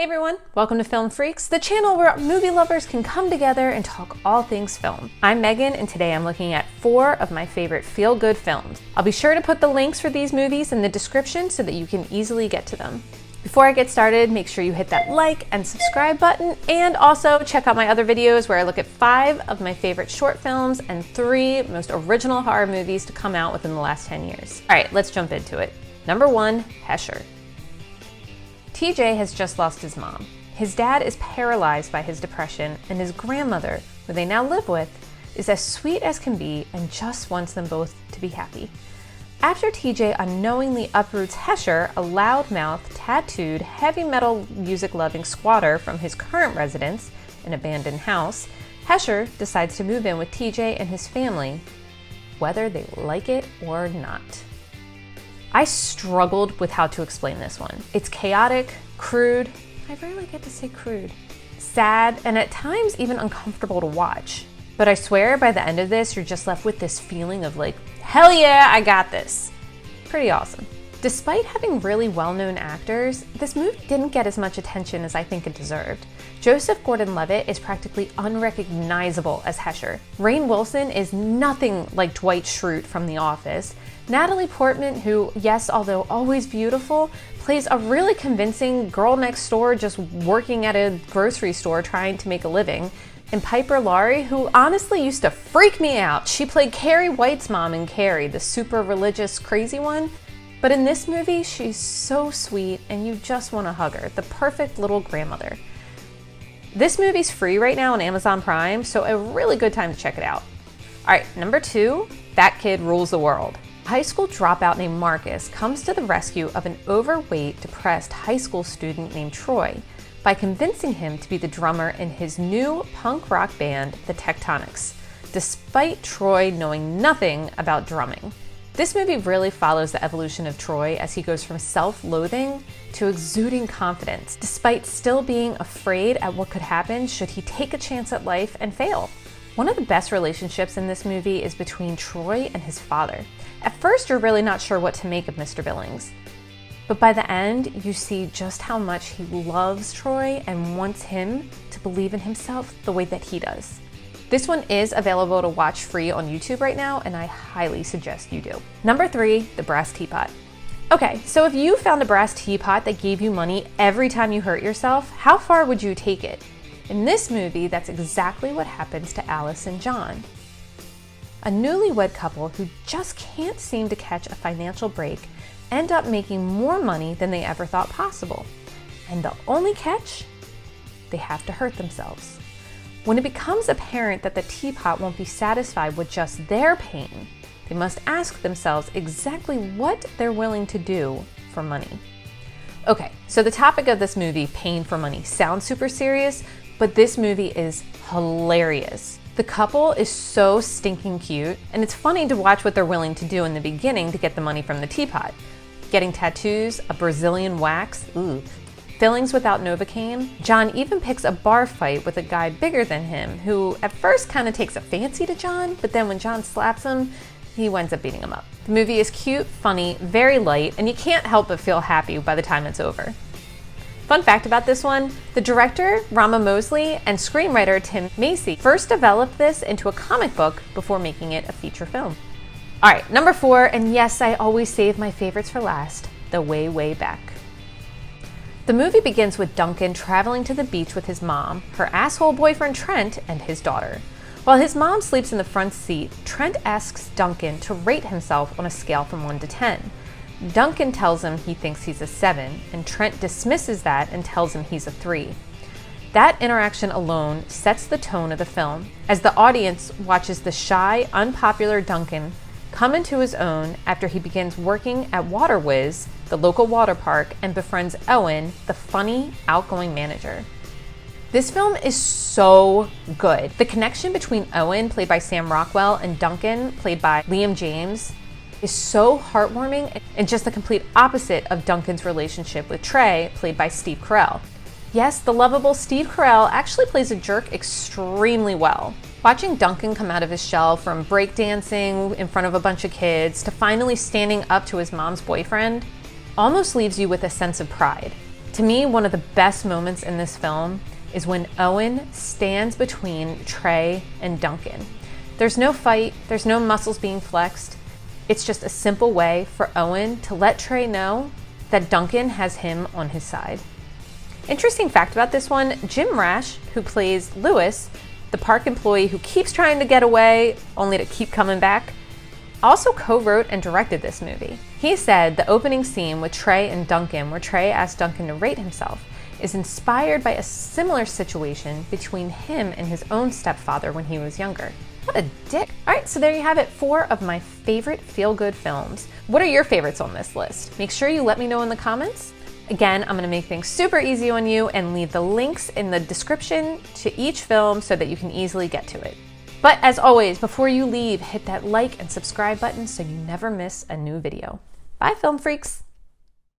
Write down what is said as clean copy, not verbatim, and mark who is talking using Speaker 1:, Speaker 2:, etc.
Speaker 1: Hey everyone, welcome to Film Freaks, the channel where movie lovers can come together and talk all things film. I'm Megan, and today I'm looking at 4 of my favorite feel-good films. I'll be sure to put the links for these movies in the description so that you can easily get to them. Before I get started, make sure you hit that like and subscribe button, and also check out my other videos where I look at 5 of my favorite short films and 3 most original horror movies to come out within the last 10 years. All right, let's jump into it. Number 1, Hesher. TJ has just lost his mom. His dad is paralyzed by his depression, and his grandmother, who they now live with, is as sweet as can be and just wants them both to be happy. After TJ unknowingly uproots Hesher, a loudmouth, tattooed, heavy metal music-loving squatter from his current residence, an abandoned house, Hesher decides to move in with TJ and his family, whether they like it or not. I struggled with how to explain this one. It's chaotic, crude, I rarely get to say crude, sad, and at times even uncomfortable to watch. But I swear by the end of this, you're just left with this feeling of like, hell yeah, I got this. Pretty awesome. Despite having really well-known actors, this movie didn't get as much attention as I think it deserved. Joseph Gordon-Levitt is practically unrecognizable as Hesher. Rainn Wilson is nothing like Dwight Schrute from The Office. Natalie Portman, who, yes, although always beautiful, plays a really convincing girl next door just working at a grocery store trying to make a living. And Piper Laurie, who honestly used to freak me out. She played Carrie White's mom in Carrie, the super religious crazy one. But in this movie, she's so sweet and you just want to hug her, the perfect little grandmother. This movie's free right now on Amazon Prime, so a really good time to check it out. All right, number 2, That Kid Rules the World. A high school dropout named Marcus comes to the rescue of an overweight, depressed high school student named Troy by convincing him to be the drummer in his new punk rock band, The Tectonics, despite Troy knowing nothing about drumming. This movie really follows the evolution of Troy as he goes from self-loathing to exuding confidence, despite still being afraid at what could happen should he take a chance at life and fail. One of the best relationships in this movie is between Troy and his father. At first, you're really not sure what to make of Mr. Billings. But by the end, you see just how much he loves Troy and wants him to believe in himself the way that he does. This one is available to watch free on YouTube right now, and I highly suggest you do. Number 3, The Brass Teapot. Okay, so if you found a brass teapot that gave you money every time you hurt yourself, how far would you take it? In this movie, that's exactly what happens to Alice and John. A newlywed couple who just can't seem to catch a financial break end up making more money than they ever thought possible. And the only catch? They have to hurt themselves. When it becomes apparent that the teapot won't be satisfied with just their pain, they must ask themselves exactly what they're willing to do for money. Okay, so the topic of this movie, pain for money, sounds super serious, but this movie is hilarious. The couple is so stinking cute, and it's funny to watch what they're willing to do in the beginning to get the money from the teapot. Getting tattoos, a Brazilian wax, fillings without Novocaine. John even picks a bar fight with a guy bigger than him who at first kind of takes a fancy to John, but then when John slaps him, he winds up beating him up. The movie is cute, funny, very light, and you can't help but feel happy by the time it's over. Fun fact about this one, the director, Rama Mosley, and screenwriter Tim Macy first developed this into a comic book before making it a feature film. All right, number 4, and yes, I always save my favorites for last, The Way, Way Back. The movie begins with Duncan traveling to the beach with his mom, her asshole boyfriend Trent, and his daughter. While his mom sleeps in the front seat, Trent asks Duncan to rate himself on a scale from 1 to 10. Duncan tells him he thinks he's a 7, and Trent dismisses that and tells him he's a 3. That interaction alone sets the tone of the film, as the audience watches the shy, unpopular Duncan come into his own after he begins working at Water Whiz, the local water park, and befriends Owen, the funny, outgoing manager. This film is so good. The connection between Owen, played by Sam Rockwell, and Duncan, played by Liam James, is so heartwarming and just the complete opposite of Duncan's relationship with Trey, played by Steve Carell. Yes, the lovable Steve Carell actually plays a jerk extremely well. Watching Duncan come out of his shell from breakdancing in front of a bunch of kids to finally standing up to his mom's boyfriend almost leaves you with a sense of pride. To me, one of the best moments in this film is when Owen stands between Trey and Duncan. There's no fight, there's no muscles being flexed. It's just a simple way for Owen to let Trey know that Duncan has him on his side. Interesting fact about this one, Jim Rash, who plays Lewis, the park employee who keeps trying to get away only to keep coming back, also co-wrote and directed this movie. He said the opening scene with Trey and Duncan, where Trey asked Duncan to rate himself, is inspired by a similar situation between him and his own stepfather when he was younger. What a dick. All right, so there you have it, 4 of my favorite feel-good films. What are your favorites on this list? Make sure you let me know in the comments. Again, I'm gonna make things super easy on you and leave the links in the description to each film so that you can easily get to it. But as always, before you leave, hit that like and subscribe button so you never miss a new video. Bye, film freaks.